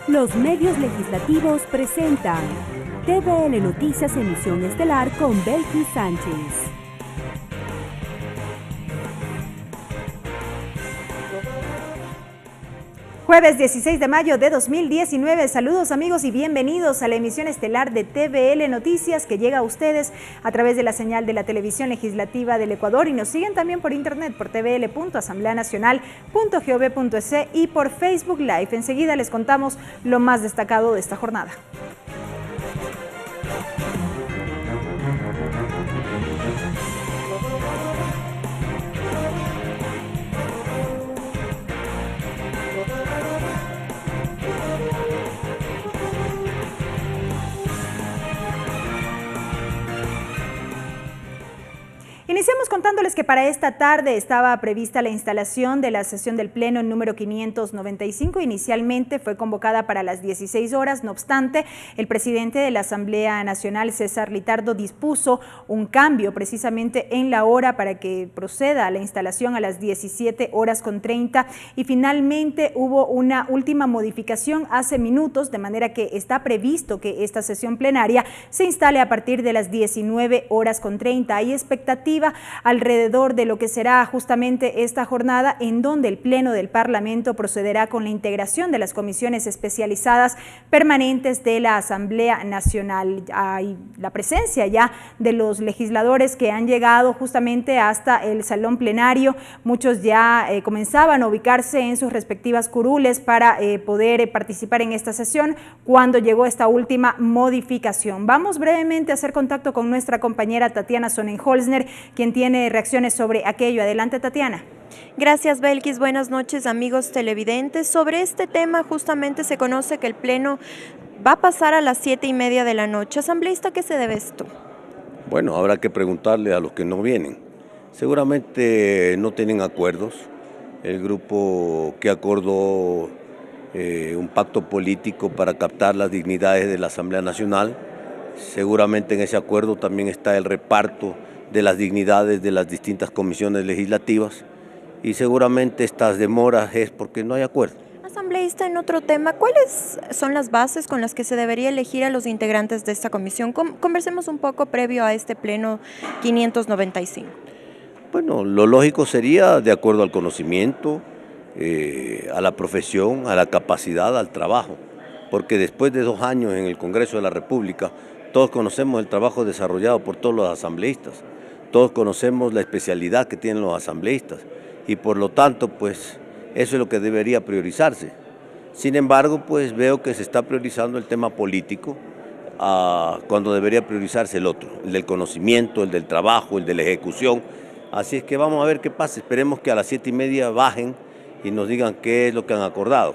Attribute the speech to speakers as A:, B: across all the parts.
A: Los medios legislativos presentan TVL Noticias Emisión Estelar con Belkis Sánchez. Jueves 16 de mayo de 2019. Saludos amigos y bienvenidos a la emisión estelar de TVL Noticias que llega a ustedes a través de la señal de la televisión legislativa del Ecuador y nos siguen también por internet por tvl.asambleanacional.gov.es y por Facebook Live. Enseguida les contamos lo más destacado de esta jornada. Iniciamos contándoles que para esta tarde estaba prevista la instalación de la sesión del Pleno número 595. Inicialmente fue convocada para las 16 horas. No obstante, el presidente de la Asamblea Nacional, César Litardo, dispuso un cambio precisamente en la hora para que proceda a la instalación a las 17:30 y finalmente hubo una última modificación hace minutos, de manera que está previsto que esta sesión plenaria se instale a partir de las 19:30. Hay expectativa alrededor de lo que será justamente esta jornada en donde el Pleno del Parlamento procederá con la integración de las comisiones especializadas permanentes de la Asamblea Nacional. Hay la presencia ya de los legisladores que han llegado justamente hasta el salón plenario. Muchos ya comenzaban a ubicarse en sus respectivas curules para poder participar en esta sesión cuando llegó esta última modificación. Vamos brevemente a hacer contacto con nuestra compañera Tatiana Sonnenholzner, quien tiene reacciones sobre aquello. Adelante, Tatiana.
B: Gracias, Belkis. Buenas noches, amigos televidentes. Sobre este tema justamente se conoce que el Pleno va a pasar a las 7:30 de la noche. Asambleísta, ¿qué se debe esto?
C: Bueno, habrá que preguntarle a los que no vienen. Seguramente no tienen acuerdos. El grupo que acordó un pacto político para captar las dignidades de la Asamblea Nacional, seguramente en ese acuerdo también está el reparto de las dignidades de las distintas comisiones legislativas y seguramente estas demoras es porque no hay acuerdo.
B: Asambleísta, en otro tema, ¿cuáles son las bases con las que se debería elegir a los integrantes de esta comisión? Conversemos un poco previo a este Pleno 595.
C: Bueno, lo lógico sería de acuerdo al conocimiento, a la profesión, a la capacidad, al trabajo, porque después de 2 años en el Congreso de la República, todos conocemos el trabajo desarrollado por todos los asambleístas, todos conocemos la especialidad que tienen los asambleístas y por lo tanto, pues, eso es lo que debería priorizarse. Sin embargo, pues veo que se está priorizando el tema político cuando debería priorizarse el otro, el del conocimiento, el del trabajo, el de la ejecución. Así es que vamos a ver qué pasa. Esperemos que a las 7:30 bajen y nos digan qué es lo que han acordado.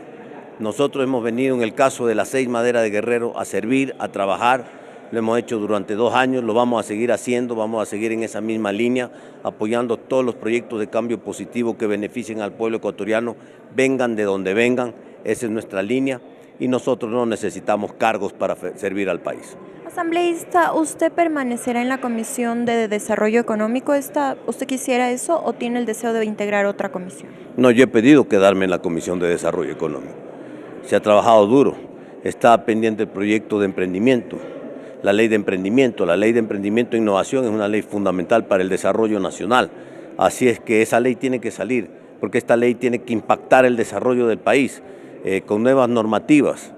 C: Nosotros hemos venido en el caso de la 6 Madera de Guerrero a servir, a trabajar. Lo hemos hecho durante 2 años, lo vamos a seguir haciendo, vamos a seguir en esa misma línea, apoyando todos los proyectos de cambio positivo que beneficien al pueblo ecuatoriano, vengan de donde vengan, esa es nuestra línea y nosotros no necesitamos cargos para servir al país.
B: Asambleísta, ¿usted permanecerá en la Comisión de Desarrollo Económico? ¿Usted quisiera eso o tiene el deseo de integrar otra comisión?
C: No, yo he pedido quedarme en la Comisión de Desarrollo Económico. Se ha trabajado duro, está pendiente el proyecto de emprendimiento. La ley de emprendimiento e innovación es una ley fundamental para el desarrollo nacional. Así es que esa ley tiene que salir, porque esta ley tiene que impactar el desarrollo del país con nuevas normativas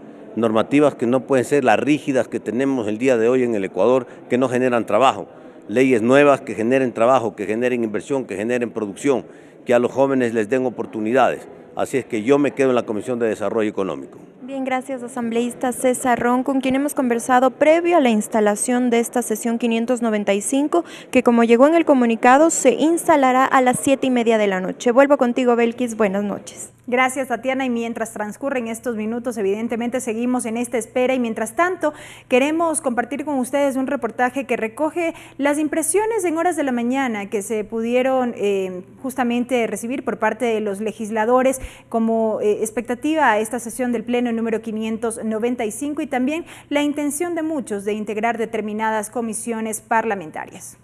C: que no pueden ser las rígidas que tenemos el día de hoy en el Ecuador, que no generan trabajo. Leyes nuevas que generen trabajo, que generen inversión, que generen producción, que a los jóvenes les den oportunidades. Así es que yo me quedo en la Comisión de Desarrollo Económico.
B: Bien, gracias, asambleísta César Ron, con quien hemos conversado previo a la instalación de esta sesión 595, que como llegó en el comunicado, se instalará a las 7:30 de la noche. Vuelvo contigo, Belkis. Buenas noches.
A: Gracias, Tatiana, y mientras transcurren estos minutos, evidentemente seguimos en esta espera y mientras tanto queremos compartir con ustedes un reportaje que recoge las impresiones en horas de la mañana que se pudieron justamente recibir por parte de los legisladores como expectativa a esta sesión del Pleno número 595 y también la intención de muchos de integrar determinadas comisiones parlamentarias.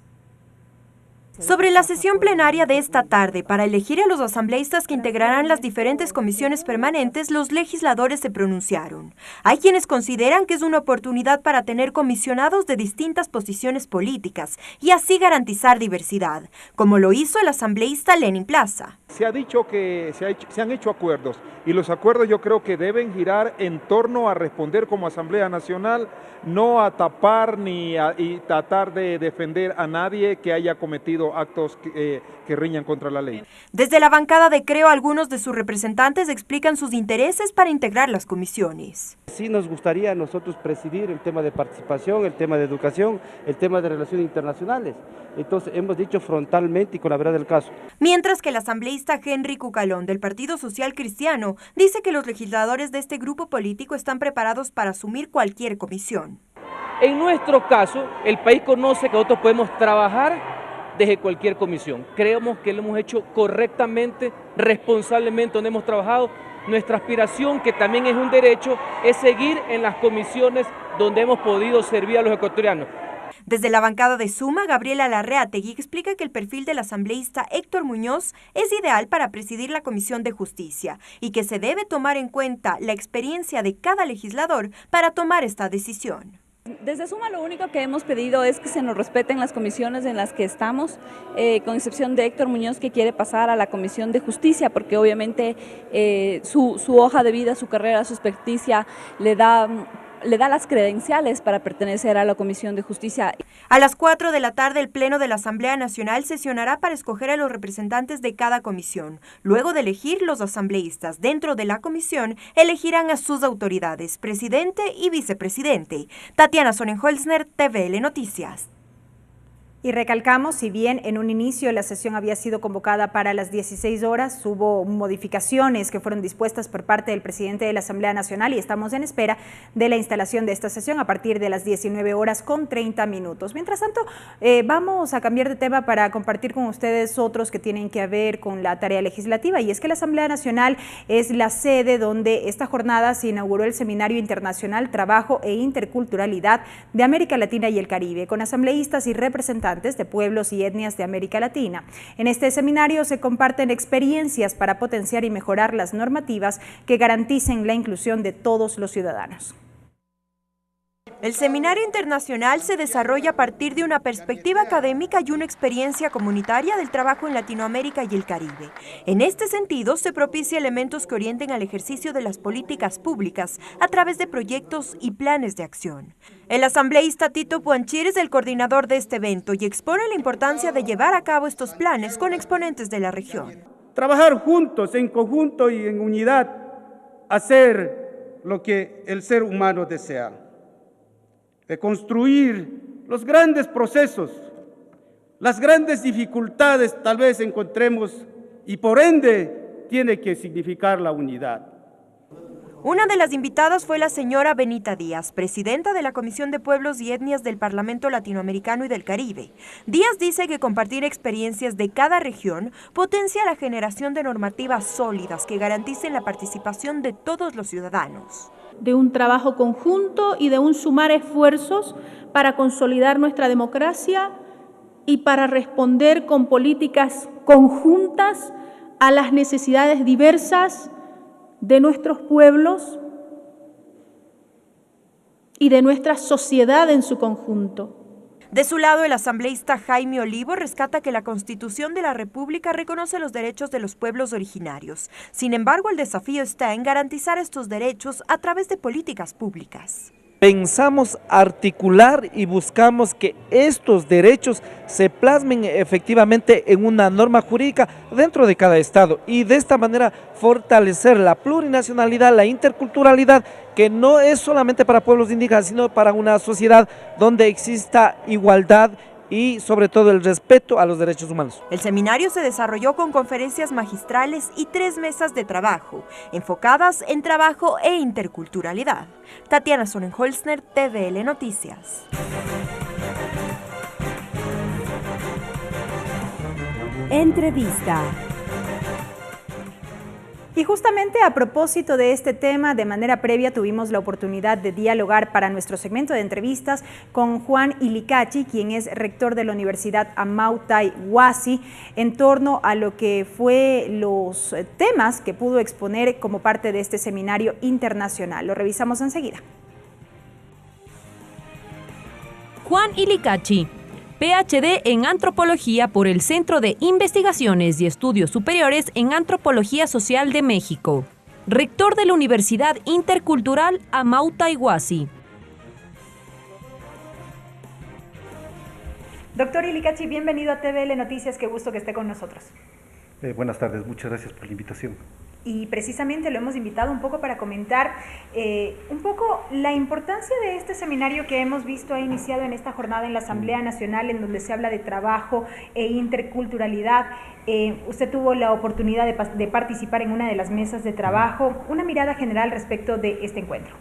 B: Sobre la sesión plenaria de esta tarde, para elegir a los asambleístas que integrarán las diferentes comisiones permanentes, los legisladores se pronunciaron. Hay quienes consideran que es una oportunidad para tener comisionados de distintas posiciones políticas y así garantizar diversidad, como lo hizo el asambleísta Lenin Plaza.
D: Se ha dicho que se han hecho acuerdos y los acuerdos yo creo que deben girar en torno a responder como Asamblea Nacional, no a tapar y tratar de defender a nadie que haya cometido actos que riñan contra la ley.
B: Desde la bancada de Creo, algunos de sus representantes explican sus intereses para integrar las comisiones.
E: Sí nos gustaría a nosotros presidir el tema de participación, el tema de educación, el tema de relaciones internacionales. Entonces hemos dicho frontalmente y con la verdad del caso.
B: Mientras que el asambleísta Henry Cucalón del Partido Social Cristiano dice que los legisladores de este grupo político están preparados para asumir cualquier comisión.
F: En nuestro caso, el país conoce que nosotros podemos trabajar desde cualquier comisión. Creemos que lo hemos hecho correctamente, responsablemente donde hemos trabajado. Nuestra aspiración, que también es un derecho, es seguir en las comisiones donde hemos podido servir a los ecuatorianos.
B: Desde la bancada de Suma, Gabriela Larreategui explica que el perfil del asambleísta Héctor Muñoz es ideal para presidir la Comisión de Justicia y que se debe tomar en cuenta la experiencia de cada legislador para tomar esta decisión.
G: Desde Suma lo único que hemos pedido es que se nos respeten las comisiones en las que estamos, con excepción de Héctor Muñoz, que quiere pasar a la Comisión de Justicia, porque obviamente su hoja de vida, su carrera, su experticia le da las credenciales para pertenecer a la Comisión de Justicia.
B: A las 4 de la tarde, el Pleno de la Asamblea Nacional sesionará para escoger a los representantes de cada comisión. Luego de elegir los asambleístas dentro de la comisión, elegirán a sus autoridades, presidente y vicepresidente. Tatiana Sonnenholzner, TVL Noticias.
A: Y recalcamos, si bien en un inicio la sesión había sido convocada para las 16 horas, hubo modificaciones que fueron dispuestas por parte del presidente de la Asamblea Nacional y estamos en espera de la instalación de esta sesión a partir de las 19 horas con 30 minutos. Mientras tanto, vamos a cambiar de tema para compartir con ustedes otros que tienen que ver con la tarea legislativa, y es que la Asamblea Nacional es la sede donde esta jornada se inauguró el Seminario Internacional Trabajo e Interculturalidad de América Latina y el Caribe, con asambleístas y representantes de pueblos y etnias de América Latina. En este seminario se comparten experiencias para potenciar y mejorar las normativas que garanticen la inclusión de todos los ciudadanos.
B: El Seminario Internacional se desarrolla a partir de una perspectiva académica y una experiencia comunitaria del trabajo en Latinoamérica y el Caribe. En este sentido, se propicia elementos que orienten al ejercicio de las políticas públicas a través de proyectos y planes de acción. El asambleísta Tito Puanchir es el coordinador de este evento y expone la importancia de llevar a cabo estos planes con exponentes de la región.
H: Trabajar juntos, en conjunto y en unidad, hacer lo que el ser humano desea. De construir los grandes procesos, las grandes dificultades tal vez encontremos y por ende tiene que significar la unidad.
B: Una de las invitadas fue la señora Benita Díaz, presidenta de la Comisión de Pueblos y Etnias del Parlamento Latinoamericano y del Caribe. Díaz dice que compartir experiencias de cada región potencia la generación de normativas sólidas que garanticen la participación de todos los ciudadanos.
I: De un trabajo conjunto y de un sumar esfuerzos para consolidar nuestra democracia y para responder con políticas conjuntas a las necesidades diversas de nuestros pueblos y de nuestra sociedad en su conjunto.
B: De su lado, el asambleísta Jaime Olivo rescata que la Constitución de la República reconoce los derechos de los pueblos originarios. Sin embargo, el desafío está en garantizar estos derechos a través de políticas públicas.
J: Pensamos articular y buscamos que estos derechos se plasmen efectivamente en una norma jurídica dentro de cada estado y de esta manera fortalecer la plurinacionalidad, la interculturalidad, que no es solamente para pueblos indígenas, sino para una sociedad donde exista igualdad y sobre todo el respeto a los derechos humanos.
B: El seminario se desarrolló con conferencias magistrales y 3 mesas de trabajo, enfocadas en trabajo e interculturalidad. Tatiana Sonnenholzner, TVL Noticias.
K: Entrevista.
A: Y justamente a propósito de este tema, de manera previa tuvimos la oportunidad de dialogar para nuestro segmento de entrevistas con Juan Ilicachi, quien es rector de la Universidad Amautai Huasi, en torno a lo que fue los temas que pudo exponer como parte de este seminario internacional. Lo revisamos enseguida.
K: Juan Ilicachi, PhD en Antropología por el Centro de Investigaciones y Estudios Superiores en Antropología Social de México. Rector de la Universidad Intercultural Amautai Huasi.
A: Doctor Ilicachi, bienvenido a TVL Noticias, qué gusto que esté con nosotros.
L: Buenas tardes, muchas gracias por la invitación.
A: Y precisamente lo hemos invitado un poco para comentar un poco la importancia de este seminario que hemos visto ha iniciado en esta jornada en la Asamblea Nacional, en donde se habla de trabajo e interculturalidad. Usted tuvo la oportunidad de participar en una de las mesas de trabajo. Una mirada general respecto de este encuentro.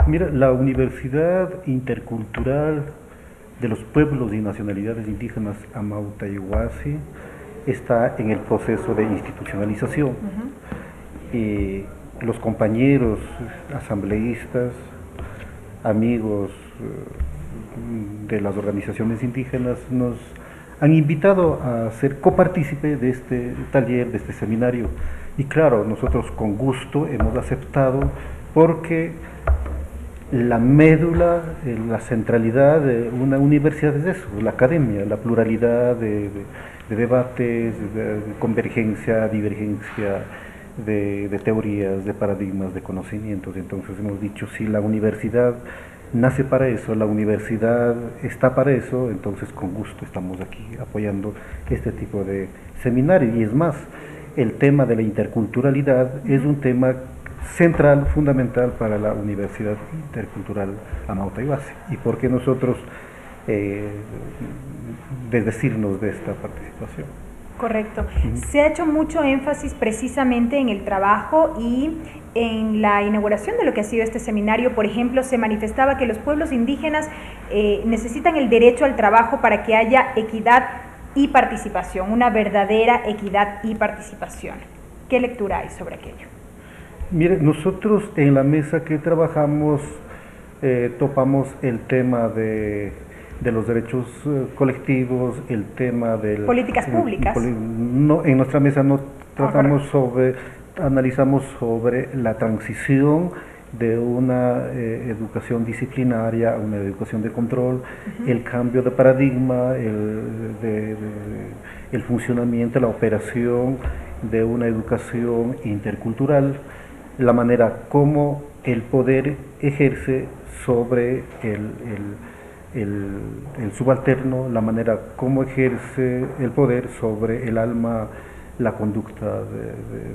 L: Mira, la Universidad Intercultural de los Pueblos y Nacionalidades Indígenas Amautai Huasi está en el proceso de institucionalización. Los compañeros asambleístas, amigos de las organizaciones indígenas nos han invitado a ser copartícipe de este taller, de este seminario. Y claro, nosotros con gusto hemos aceptado porque la médula, la centralidad de una universidad es eso, la academia, la pluralidad de debates, de convergencia, divergencia, de teorías, de paradigmas, de conocimientos. Entonces hemos dicho, si la universidad nace para eso, la universidad está para eso, entonces con gusto estamos aquí apoyando este tipo de seminario. Y es más, el tema de la interculturalidad es un tema central, fundamental para la Universidad Intercultural Amautai Huasi. ¿Y por qué nosotros desdecirnos de esta participación?
A: Correcto. Se ha hecho mucho énfasis precisamente en el trabajo y en la inauguración de lo que ha sido este seminario. Por ejemplo, se manifestaba que los pueblos indígenas necesitan el derecho al trabajo para que haya equidad y participación, una verdadera equidad y participación. ¿Qué lectura hay sobre aquello?
L: Mire, nosotros en la mesa que trabajamos topamos el tema de los derechos colectivos, el tema de
A: políticas públicas.
L: No, en nuestra mesa no tratamos analizamos sobre la transición de una educación disciplinaria a una educación de control, el cambio de paradigma, el funcionamiento, la operación de una educación intercultural, la manera como el poder ejerce sobre el subalterno, la manera como ejerce el poder sobre el alma, la conducta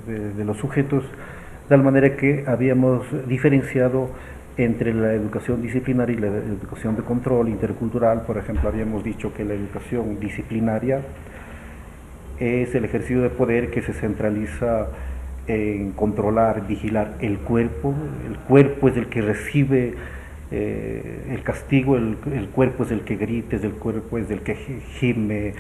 L: de los sujetos, de tal manera que habíamos diferenciado entre la educación disciplinaria y la educación de control intercultural. Por ejemplo, habíamos dicho que la educación disciplinaria es el ejercicio de poder que se centraliza en controlar, vigilar el cuerpo es el que recibe el castigo, el cuerpo es el que grita, el cuerpo es el que gime.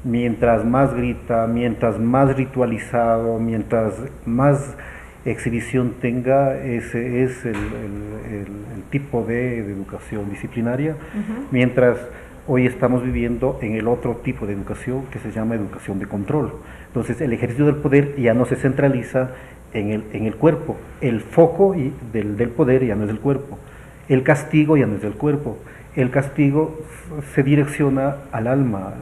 L: Mientras más grita, mientras más ritualizado, mientras más exhibición tenga, ese es el tipo de educación disciplinaria, mientras hoy estamos viviendo en el otro tipo de educación que se llama educación de control. Entonces el ejercicio del poder ya no se centraliza en el cuerpo, el foco del poder ya no es el cuerpo, el castigo ya no es del cuerpo, el castigo se direcciona al alma,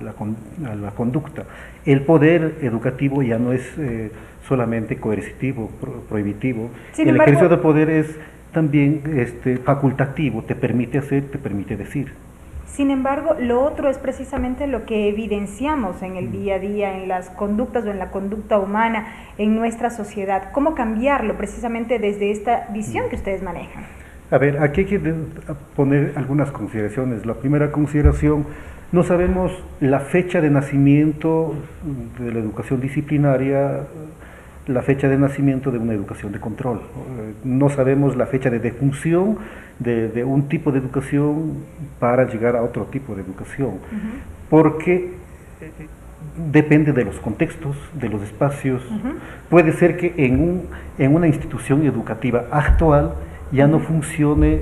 L: a la conducta. El poder educativo ya no es solamente coercitivo, prohibitivo. El ejercicio del poder es también facultativo, te permite hacer, te permite decir.
A: Sin embargo, lo otro es precisamente lo que evidenciamos en el día a día, en las conductas o en la conducta humana, en nuestra sociedad. ¿Cómo cambiarlo precisamente desde esta visión que ustedes manejan?
L: A ver, aquí hay que poner algunas consideraciones. La primera consideración, no sabemos la fecha de nacimiento de la educación disciplinaria, la fecha de nacimiento de una educación de control. No sabemos la fecha de defunción de un tipo de educación para llegar a otro tipo de educación. Porque depende de los contextos, de los espacios. Puede ser que en una institución educativa actual ya no funcione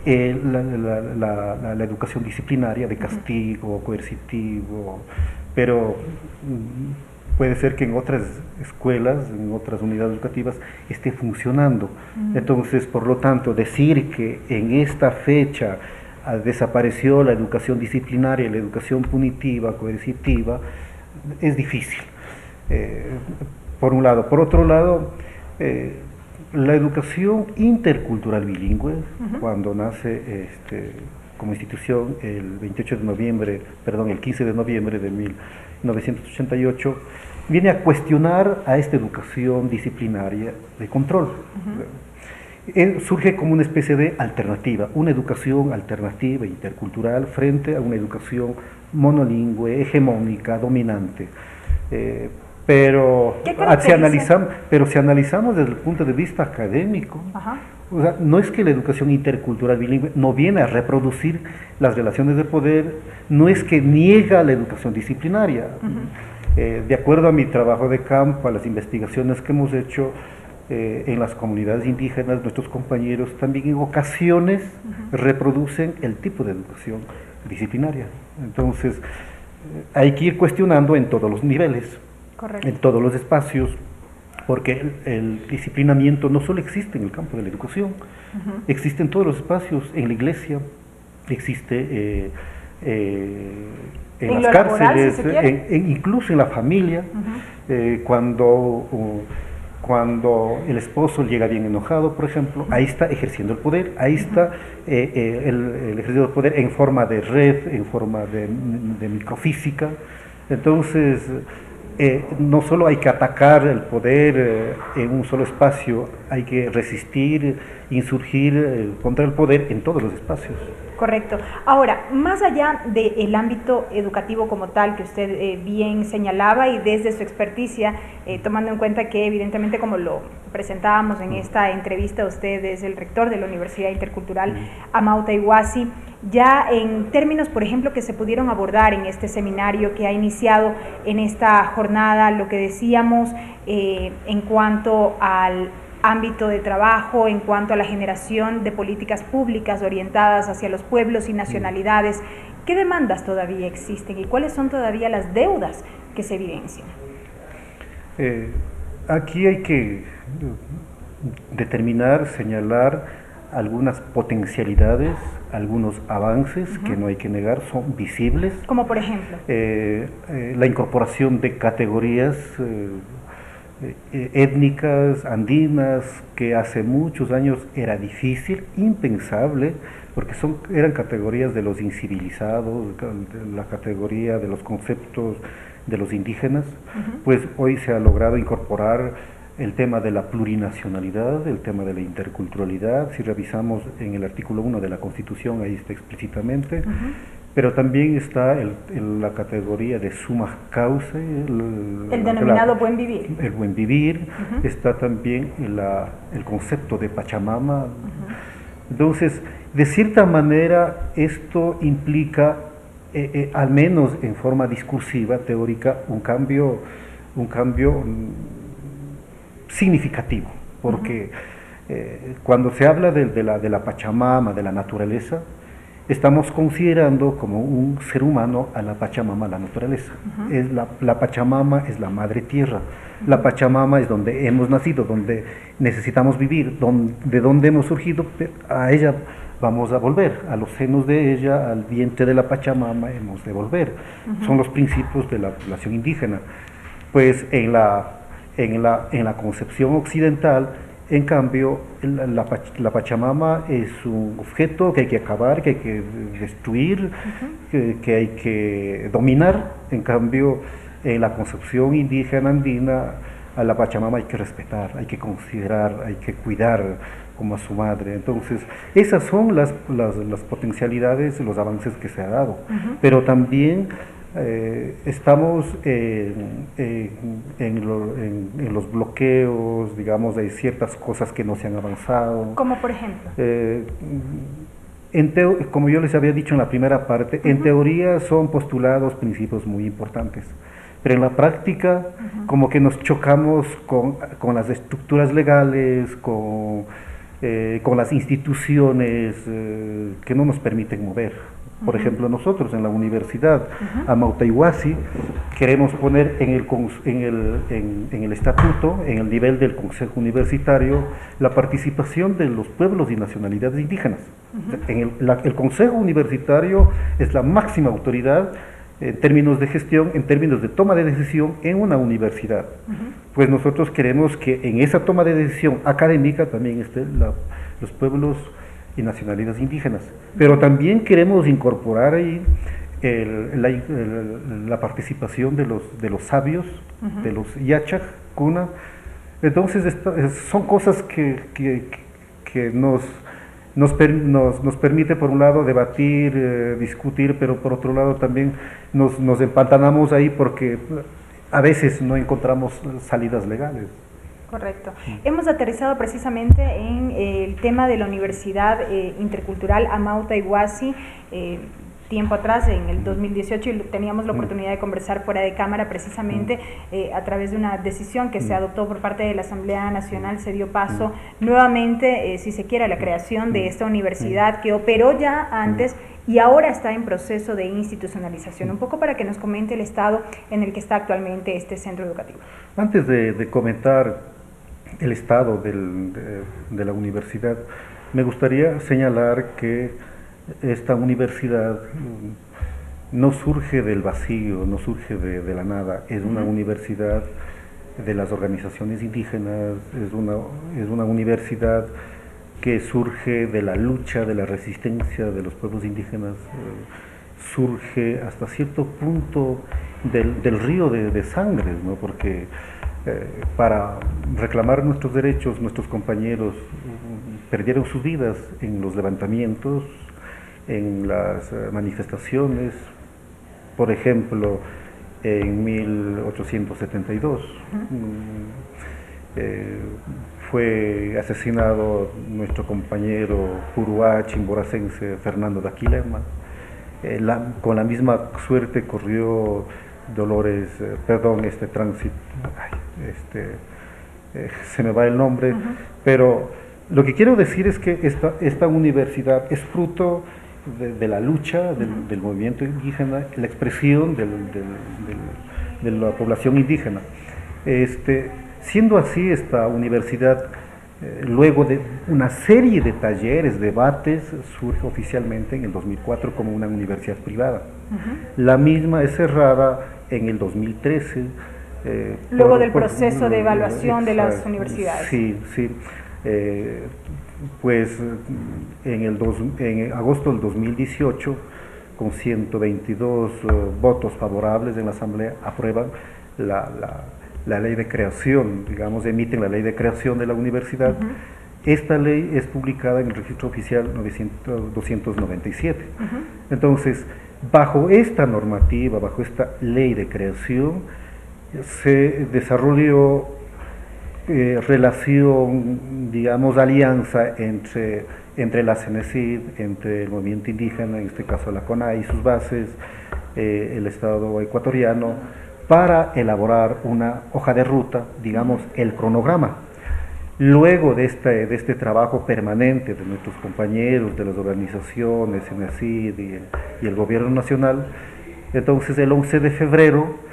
L: la educación disciplinaria de castigo, coercitivo, pero puede ser que en otras escuelas, en otras unidades educativas, esté funcionando. Entonces, por lo tanto, decir que en esta fecha desapareció la educación disciplinaria, la educación punitiva, coercitiva, es difícil, por un lado. Por otro lado, la educación intercultural bilingüe, cuando nace como institución el 15 de noviembre de 1988, viene a cuestionar a esta educación disciplinaria de control. Surge como una especie de alternativa, una educación alternativa intercultural frente a una educación monolingüe, hegemónica, dominante. Pero si analizamos desde el punto de vista académico, o sea, no es que la educación intercultural bilingüe no viene a reproducir las relaciones de poder, no es que niega la educación disciplinaria. De acuerdo a mi trabajo de campo, a las investigaciones que hemos hecho en las comunidades indígenas, nuestros compañeros también en ocasiones reproducen el tipo de educación disciplinaria. Entonces, hay que ir cuestionando en todos los niveles. Correcto. En todos los espacios, porque el disciplinamiento no solo existe en el campo de la educación, existe en todos los espacios, en la iglesia, existe en las cárceles, incluso en la familia, cuando el esposo llega bien enojado, por ejemplo, ahí está ejerciendo el poder, ahí está el ejercicio del poder en forma de red, en forma de microfísica. Entonces, no solo hay que atacar el poder en un solo espacio, hay que resistir, insurgir contra el poder en todos los espacios.
A: Correcto. Ahora, más allá del ámbito educativo como tal, que usted bien señalaba, y desde su experticia, tomando en cuenta que evidentemente, como lo presentábamos en esta entrevista, usted es el rector de la Universidad Intercultural Amauta Iguazzi, ya en términos, por ejemplo, que se pudieron abordar en este seminario que ha iniciado en esta jornada, lo que decíamos en cuanto al ámbito de trabajo, en cuanto a la generación de políticas públicas orientadas hacia los pueblos y nacionalidades, ¿qué demandas todavía existen y cuáles son todavía las deudas que se evidencian?
L: Aquí hay que determinar, señalar algunas potencialidades, algunos avances que no hay que negar, son visibles.
A: Como por ejemplo.
L: La incorporación de categorías étnicas, andinas, que hace muchos años era difícil, impensable, porque eran categorías de los incivilizados, la categoría de los conceptos de los indígenas, pues hoy se ha logrado incorporar el tema de la plurinacionalidad, el tema de la interculturalidad. Si revisamos en el artículo 1 de la Constitución, ahí está explícitamente, pero también está la categoría de summa causa,
A: el denominado buen vivir.
L: El buen vivir, está también el concepto de Pachamama. Entonces, de cierta manera, esto implica, al menos en forma discursiva, teórica, un cambio significativo, porque cuando se habla de la Pachamama, de la naturaleza, estamos considerando como un ser humano a la Pachamama, la naturaleza. La Pachamama es la madre tierra, la Pachamama es donde hemos nacido, donde necesitamos vivir, de donde hemos surgido, a ella vamos a volver, a los senos de ella, al vientre de la Pachamama hemos de volver. Son los principios de la población indígena. Pues en la concepción occidental, en cambio, la Pachamama es un objeto que hay que acabar, que hay que destruir, que hay que dominar. En cambio, en la concepción indígena andina, a la Pachamama hay que respetar, hay que considerar, hay que cuidar como a su madre. Entonces, esas son las potencialidades, los avances que se ha dado. Pero también estamos en los bloqueos, digamos, hay ciertas cosas que no se han avanzado.
A: ¿Como por ejemplo?
L: Como yo les había dicho en la primera parte, en teoría son postulados principios muy importantes, pero en la práctica como que nos chocamos con las estructuras legales, con las instituciones que no nos permiten mover. Por ejemplo, nosotros en la Universidad Amauta Iguasi queremos poner en el estatuto, en el nivel del Consejo Universitario, la participación de los pueblos y nacionalidades indígenas. El Consejo Universitario es la máxima autoridad en términos de gestión, en términos de toma de decisión en una universidad. Pues nosotros queremos que en esa toma de decisión académica también estén los pueblos y nacionalidades indígenas, pero también queremos incorporar ahí la participación de los sabios, de los yachaj, cuna. Entonces son cosas que nos permite por un lado debatir, discutir, pero por otro lado también nos empantanamos ahí porque a veces no encontramos salidas legales.
A: Correcto. Hemos aterrizado precisamente en el tema de la Universidad Intercultural Amauta Iguasi. Tiempo atrás, en el 2018, y teníamos la oportunidad de conversar fuera de cámara precisamente a través de una decisión que se adoptó por parte de la Asamblea Nacional, se dio paso nuevamente, si se quiere, a la creación de esta universidad que operó ya antes y ahora está en proceso de institucionalización. Un poco para que nos comente el estado en el que está actualmente este centro educativo.
L: Antes de comentar el estado de la universidad, me gustaría señalar que esta universidad no surge del vacío, no surge de la nada, es una universidad de las organizaciones indígenas, es una universidad que surge de la lucha, de la resistencia de los pueblos indígenas, surge hasta cierto punto del río de sangre, ¿no? Porque para reclamar nuestros derechos, nuestros compañeros perdieron sus vidas en los levantamientos, en las manifestaciones. Por ejemplo, en 1872 fue asesinado nuestro compañero puruá chimboracense Fernando de Aquilema. Con la misma suerte corrió Dolores, Tránsito, se me va el nombre, pero lo que quiero decir es que esta universidad es fruto de la lucha del movimiento indígena, la expresión de la población indígena. Siendo así, esta universidad, luego de una serie de talleres, debates, surge oficialmente en el 2004 como una universidad privada. La misma es cerrada en el 2013.
A: Luego del proceso de evaluación de las universidades.
L: Sí. Pues en agosto del 2018, con 122 votos favorables en la Asamblea, aprueban la ley de creación, digamos, emiten la ley de creación de la universidad. Esta ley es publicada en el registro oficial 297. Entonces, bajo esta normativa, bajo esta ley de creación, se desarrolló relación, digamos, alianza entre la CENESID, entre el movimiento indígena, en este caso la CONAI y sus bases, el Estado ecuatoriano, para elaborar una hoja de ruta, digamos, el cronograma. Luego de este trabajo permanente de nuestros compañeros, de las organizaciones, CENESID y el gobierno nacional, entonces el 11 de febrero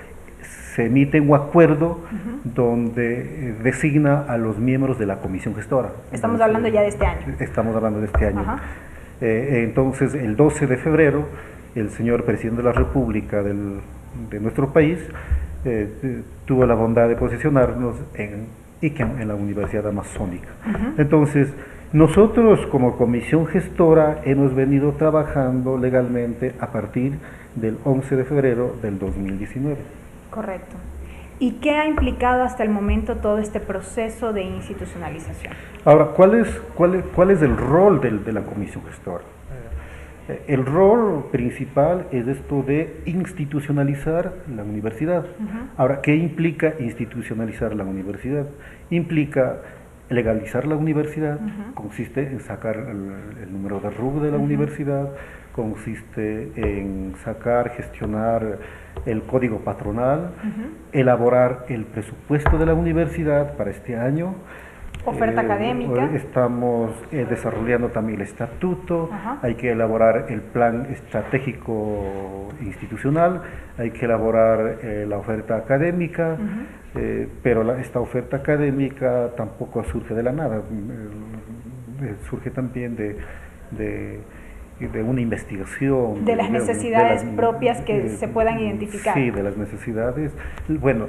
L: se emite un acuerdo donde designa a los miembros de la comisión gestora.
A: Estamos hablando ya de este año.
L: Estamos hablando de este año. Entonces, el 12 de febrero, el señor presidente de la República de nuestro país tuvo la bondad de posicionarnos en ICANN, en la Universidad Amazónica. Entonces, nosotros como comisión gestora hemos venido trabajando legalmente a partir del 11 de febrero del 2019.
A: Correcto. ¿Y qué ha implicado hasta el momento todo este proceso de institucionalización?
L: Ahora, ¿cuál es el rol de la comisión gestora? El rol principal es esto de institucionalizar la universidad. Ahora, ¿qué implica institucionalizar la universidad? Implica legalizar la universidad, consiste en sacar el número de RUC de la universidad, consiste en gestionar el código patronal, elaborar el presupuesto de la universidad para este año.
A: Oferta académica.
L: Estamos desarrollando también el estatuto, hay que elaborar el plan estratégico institucional, hay que elaborar la oferta académica, pero esta oferta académica tampoco surge de la nada, surge también de una investigación.
A: De las necesidades propias que se puedan identificar.
L: Sí, de las necesidades. Bueno,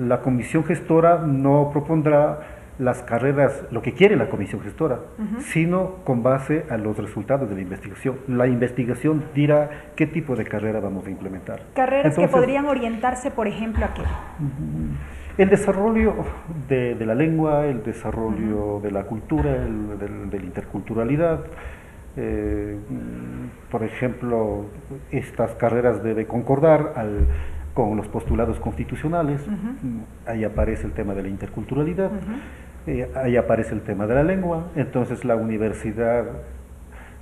L: la comisión gestora no propondrá las carreras, lo que quiere la comisión gestora, sino con base a los resultados de la investigación. La investigación dirá qué tipo de carrera vamos a implementar.
A: Carreras que podrían orientarse, por ejemplo, ¿a qué?
L: El desarrollo de la lengua, el desarrollo de la cultura, de la interculturalidad. Por ejemplo, estas carreras deben concordar con los postulados constitucionales. Ahí aparece el tema de la interculturalidad, ahí aparece el tema de la lengua. Entonces la universidad,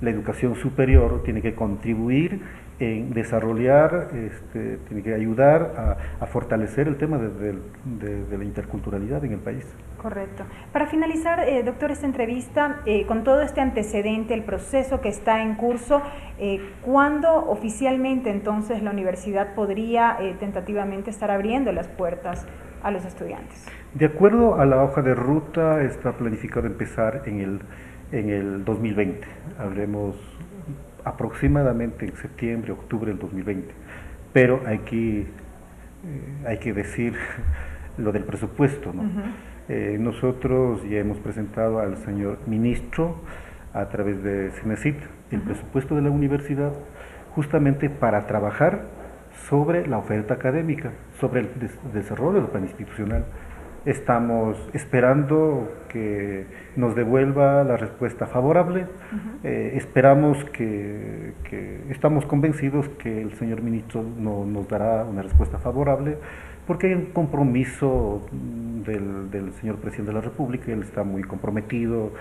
L: la educación superior tiene que contribuir en desarrollar, tiene que ayudar a fortalecer el tema de la interculturalidad en el país.
A: Correcto. Para finalizar, doctor, esta entrevista, con todo este antecedente, el proceso que está en curso, ¿cuándo oficialmente entonces la universidad podría tentativamente estar abriendo las puertas a los estudiantes?
L: De acuerdo a la hoja de ruta, está planificado empezar en el 2020. Hablemos aproximadamente en septiembre, octubre del 2020. Pero aquí hay que decir lo del presupuesto, ¿no? Nosotros ya hemos presentado al señor ministro a través de CENESID el presupuesto de la universidad justamente para trabajar sobre la oferta académica, sobre el desarrollo del plan institucional. Estamos esperando que nos devuelva la respuesta favorable. Esperamos estamos convencidos que el señor ministro nos dará una respuesta favorable, porque hay un compromiso del señor presidente de la República. Él está muy comprometido,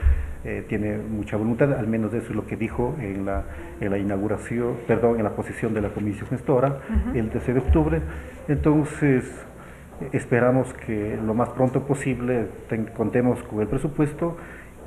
L: tiene mucha voluntad, al menos eso es lo que dijo en la inauguración, en la posición de la comisión gestora, el 13 de octubre. Entonces, esperamos que lo más pronto posible contemos con el presupuesto,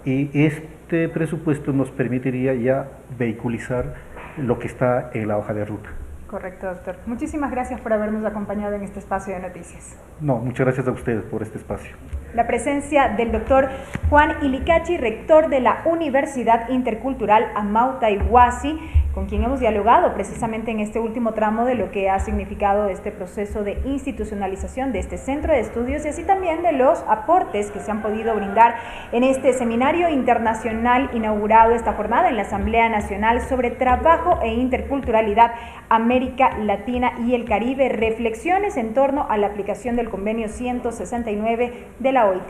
L: y este presupuesto nos permitiría ya vehiculizar lo que está en la hoja de ruta.
A: Correcto, doctor. Muchísimas gracias por habernos acompañado en este espacio de noticias.
L: No, muchas gracias a ustedes por este espacio.
A: La presencia del doctor Juan Ilicachi, rector de la Universidad Intercultural Amauta Iguasi, con quien hemos dialogado precisamente en este último tramo de lo que ha significado este proceso de institucionalización de este centro de estudios, y así también de los aportes que se han podido brindar en este seminario internacional inaugurado esta jornada en la Asamblea Nacional sobre Trabajo e Interculturalidad, América Latina y el Caribe, reflexiones en torno a la aplicación del convenio 169 de la OIT.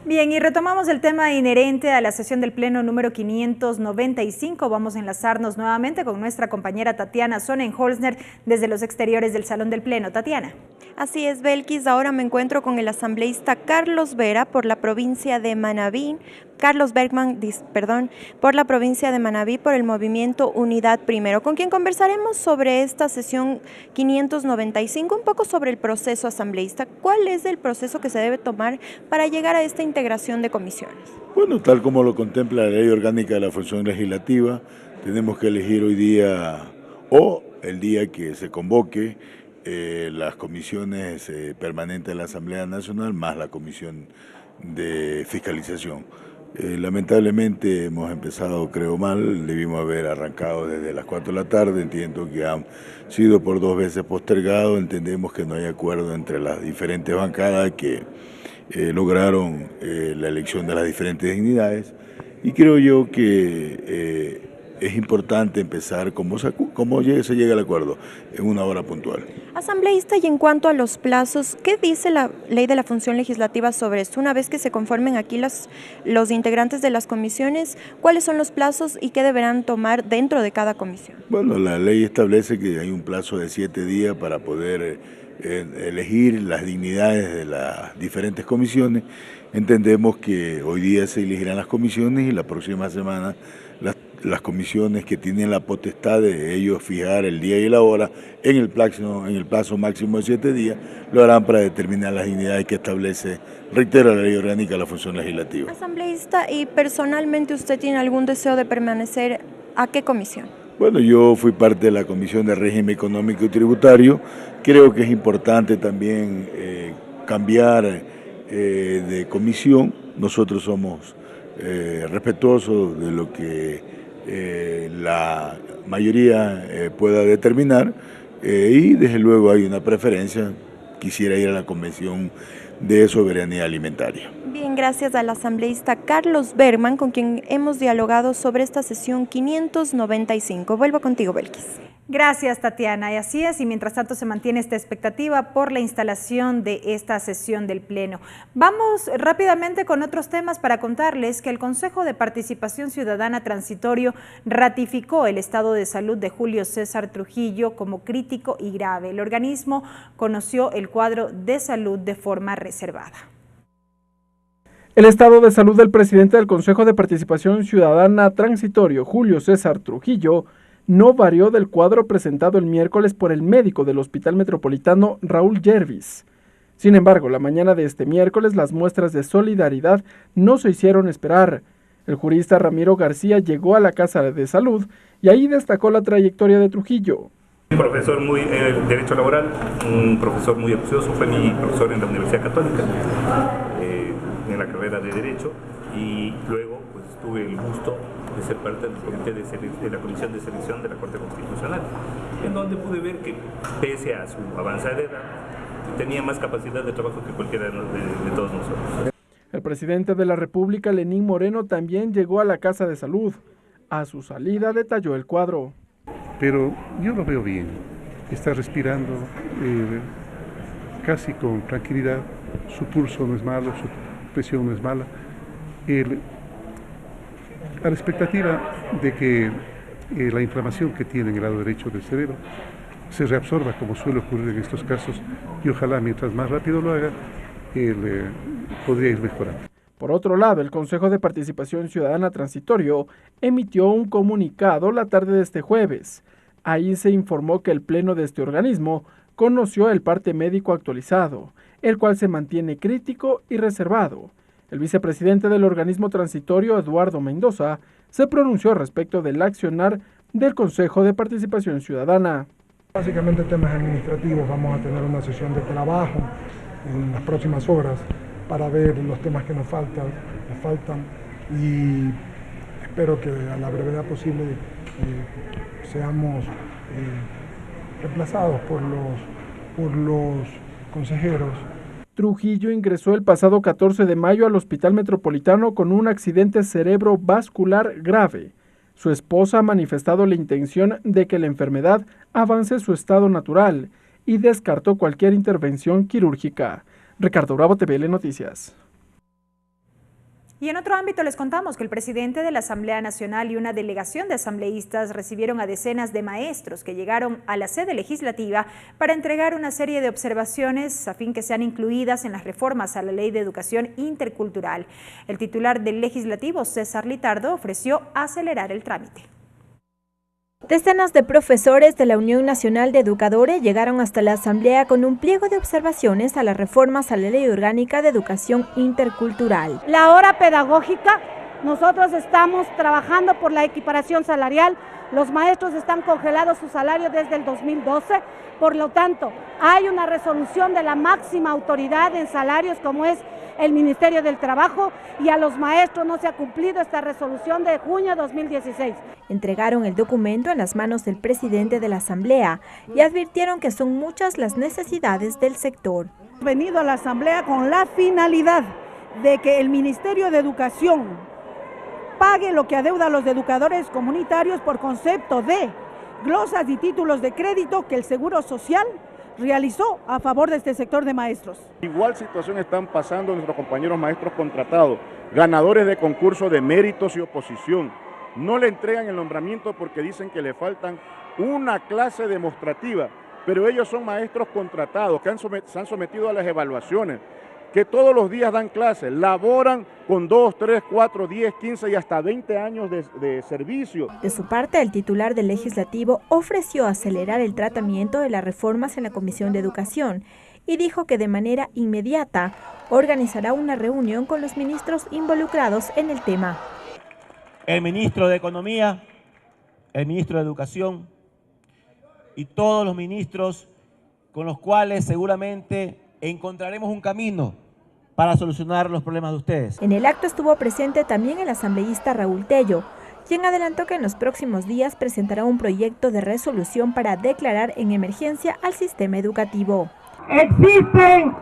A: Bien, y retomamos el tema inherente a la sesión del Pleno número 595. Vamos a enlazarnos nuevamente con nuestra compañera Tatiana Sonnenholzner desde los exteriores del Salón del Pleno. Tatiana.
B: Así es, Belkis. Ahora me encuentro con el asambleísta Carlos Vera por la provincia de Manabí, Carlos Bergman, por la provincia de Manabí, por el movimiento Unidad Primero, con quien conversaremos sobre esta sesión 595, un poco sobre el proceso asambleísta. ¿Cuál es el proceso que se debe tomar para llegar a esta integración de comisiones?
M: Bueno, tal como lo contempla la Ley Orgánica de la Función Legislativa, tenemos que elegir hoy día o el día que se convoque las comisiones permanentes de la Asamblea Nacional más la Comisión de Fiscalización. Lamentablemente hemos empezado, creo, mal, debimos haber arrancado desde las 4 de la tarde, entiendo que han sido por 2 veces postergados, entendemos que no hay acuerdo entre las diferentes bancadas que lograron la elección de las diferentes dignidades, y creo yo que es importante empezar como se llega al acuerdo, en una hora puntual.
B: Asambleísta, y en cuanto a los plazos, ¿qué dice la ley de la función legislativa sobre esto? Una vez que se conformen aquí los integrantes de las comisiones, ¿cuáles son los plazos y qué deberán tomar dentro de cada comisión?
M: Bueno, la ley establece que hay un plazo de 7 días para poder elegir las dignidades de las diferentes comisiones. Entendemos que hoy día se elegirán las comisiones y la próxima semana las comisiones que tienen la potestad de ellos fijar el día y la hora en el plazo máximo de 7 días, lo harán para determinar las dignidades que establece, reitero, la ley orgánica de la función legislativa.
B: Asambleísta, ¿y personalmente usted tiene algún deseo de permanecer a qué comisión?
M: Bueno, yo fui parte de la Comisión de Régimen Económico y Tributario. Creo que es importante también cambiar de comisión. Nosotros somos respetuosos de lo que la mayoría pueda determinar y desde luego hay una preferencia. Quisiera ir a la Convención de Soberanía Alimentaria.
B: Bien, gracias al asambleísta Carlos Berman, con quien hemos dialogado sobre esta sesión 595. Vuelvo contigo, Belkis.
A: Gracias, Tatiana. Y así es, y mientras tanto se mantiene esta expectativa por la instalación de esta sesión del Pleno. Vamos rápidamente con otros temas para contarles que el Consejo de Participación Ciudadana Transitorio ratificó el estado de salud de Julio César Trujillo como crítico y grave. El organismo conoció el cuadro de salud de forma reservada.
N: El estado de salud del presidente del Consejo de Participación Ciudadana Transitorio, Julio César Trujillo, no varió del cuadro presentado el miércoles por el médico del Hospital Metropolitano, Raúl Yervis. Sin embargo, la mañana de este miércoles las muestras de solidaridad no se hicieron esperar. El jurista Ramiro García llegó a la Casa de Salud y ahí destacó la trayectoria de Trujillo.
O: Un profesor muy derecho laboral, un profesor muy acucioso, fue mi profesor en la Universidad Católica, en la carrera de Derecho, y luego pues tuve el gusto de ser parte del comité de la Comisión de Selección de la Corte Constitucional, en donde pude ver que, pese a su avanzada edad, tenía más capacidad de trabajo que cualquiera de todos nosotros.
N: El presidente de la República, Lenín Moreno, también llegó a la Casa de Salud. A su salida detalló el cuadro.
P: Pero yo lo veo bien, está respirando casi con tranquilidad, su pulso no es malo, su presión no es mala. A la expectativa de que la inflamación que tiene en el lado derecho del cerebro se reabsorba, como suele ocurrir en estos casos, y ojalá mientras más rápido lo haga, podría ir mejorando.
N: Por otro lado, el Consejo de Participación Ciudadana Transitorio emitió un comunicado la tarde de este jueves. Ahí se informó que el Pleno de este organismo conoció el parte médico actualizado, el cual se mantiene crítico y reservado. El vicepresidente del organismo transitorio, Eduardo Mendoza, se pronunció respecto del accionar del Consejo de Participación Ciudadana.
Q: Básicamente temas administrativos, vamos a tener una sesión de trabajo en las próximas horas para ver los temas que nos faltan y espero que a la brevedad posible seamos reemplazados por los consejeros.
N: Trujillo ingresó el pasado 14 de mayo al Hospital Metropolitano con un accidente cerebrovascular grave. Su esposa ha manifestado la intención de que la enfermedad avance su estado natural y descartó cualquier intervención quirúrgica. Ricardo Bravo, TVL Noticias.
A: Y en otro ámbito les contamos que el presidente de la Asamblea Nacional y una delegación de asambleístas recibieron a decenas de maestros que llegaron a la sede legislativa para entregar una serie de observaciones a fin que sean incluidas en las reformas a la Ley de Educación Intercultural. El titular del Legislativo, César Litardo, ofreció acelerar el trámite.
R: Decenas de profesores de la Unión Nacional de Educadores llegaron hasta la Asamblea con un pliego de observaciones a las reformas a la Ley Orgánica de Educación Intercultural.
S: La hora pedagógica, nosotros estamos trabajando por la equiparación salarial. Los maestros están congelados sus salarios desde el 2012, por lo tanto, hay una resolución de la máxima autoridad en salarios como es el Ministerio del Trabajo y a los maestros no se ha cumplido esta resolución de junio de 2016.
R: Entregaron el documento en las manos del presidente de la Asamblea y advirtieron que son muchas las necesidades del sector.
S: Hemos venido a la Asamblea con la finalidad de que el Ministerio de Educación
T: pague lo que adeuda a los educadores comunitarios por concepto de glosas y títulos de crédito que el Seguro Social realizó a favor de este sector de maestros.
U: Igual situación están pasando nuestros compañeros maestros contratados, ganadores de concursos de méritos y oposición. No le entregan el nombramiento porque dicen que le faltan una clase demostrativa, pero ellos son maestros contratados que se han sometido a las evaluaciones, que todos los días dan clases, laboran con 2, 3, 4, 10, 15 y hasta 20 años de servicio.
R: De su parte, el titular del Legislativo ofreció acelerar el tratamiento de las reformas en la Comisión de Educación y dijo que de manera inmediata organizará una reunión con los ministros involucrados en el tema.
V: El ministro de Economía, el ministro de Educación y todos los ministros con los cuales seguramente encontraremos un camino para solucionar los problemas de ustedes.
R: En el acto estuvo presente también el asambleísta Raúl Tello, quien adelantó que en los próximos días presentará un proyecto de resolución para declarar en emergencia al sistema educativo.
W: Existen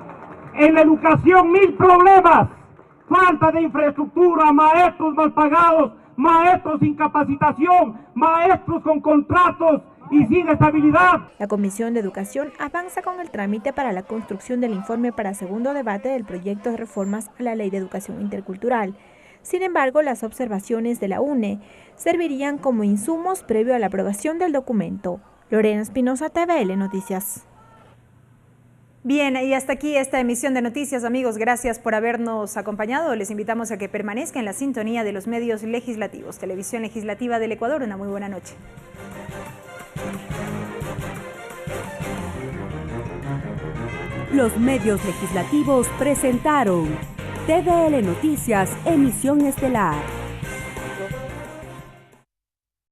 W: en la educación 1000 problemas: falta de infraestructura, maestros mal pagados, maestros sin capacitación, maestros con contratos y sin estabilidad.
R: La Comisión de Educación avanza con el trámite para la construcción del informe para segundo debate del proyecto de reformas a la Ley de Educación Intercultural. Sin embargo, las observaciones de la UNE servirían como insumos previo a la aprobación del documento. Lorena Espinosa, TVL Noticias.
A: Bien, y hasta aquí esta emisión de noticias, amigos. Gracias por habernos acompañado. Les invitamos a que permanezcan en la sintonía de los medios legislativos. Televisión Legislativa del Ecuador, una muy buena noche.
X: Los medios legislativos presentaron TVL Noticias, emisión estelar.